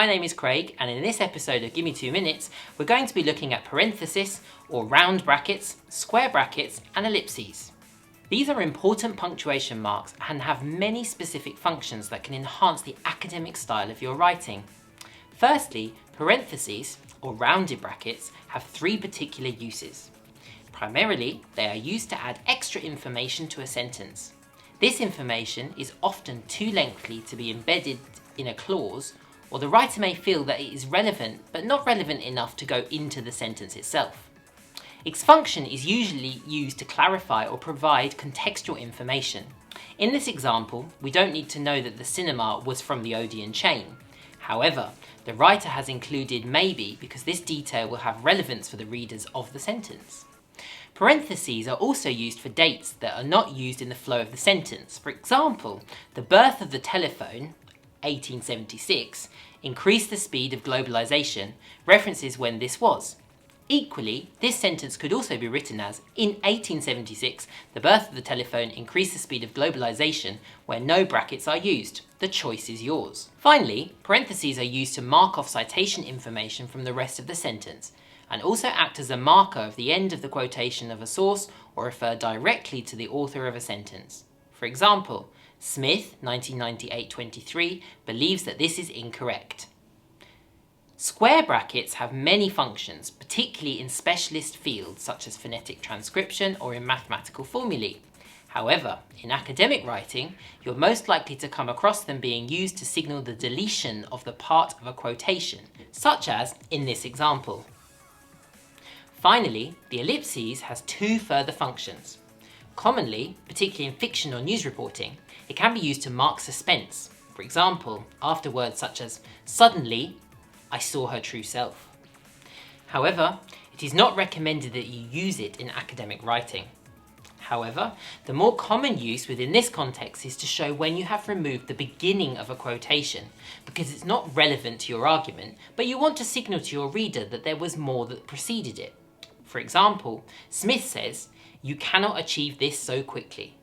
my name is Craig, and in this episode of Gimme 2 Minutes, we're going to be looking at parentheses, or round brackets, square brackets, and ellipses. These are important punctuation marks and have many specific functions that can enhance the academic style of your writing. Firstly, parentheses, or rounded brackets, have three particular uses. Primarily, they are used to add extra information to a sentence. This information is often too lengthy to be embedded in a clause, or the writer may feel that it is relevant but not relevant enough to go into the sentence itself. Its function is usually used to clarify or provide contextual information. In this example, we don't need to know that the cinema was from the Odeon chain. However, the writer has included maybe because this detail will have relevance for the readers of the sentence. Parentheses are also used for dates that are not used in the flow of the sentence. For example, the birth of the telephone, 1876, increased the speed of globalization, references when this was. Equally, this sentence could also be written as, in 1876, the birth of the telephone increased the speed of globalization, where no brackets are used. The choice is yours. Finally, parentheses are used to mark off citation information from the rest of the sentence, and also act as a marker of the end of the quotation of a source or refer directly to the author of a sentence. For example, Smith, 1998-23, believes that this is incorrect. Square brackets have many functions, particularly in specialist fields such as phonetic transcription or in mathematical formulae. However, in academic writing, you're most likely to come across them being used to signal the deletion of the part of a quotation, such as in this example. Finally, the ellipses has two further functions. Commonly, particularly in fiction or news reporting, it can be used to mark suspense. For example, after words such as, suddenly, I saw her true self. However, it is not recommended that you use it in academic writing. However, the more common use within this context is to show when you have removed the beginning of a quotation, because it's not relevant to your argument, but you want to signal to your reader that there was more that preceded it. For example, Smith says, "You cannot achieve this so quickly."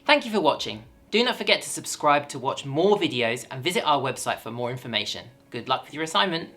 Thank you for watching. Do not forget to subscribe to watch more videos and visit our website for more information. Good luck with your assignment.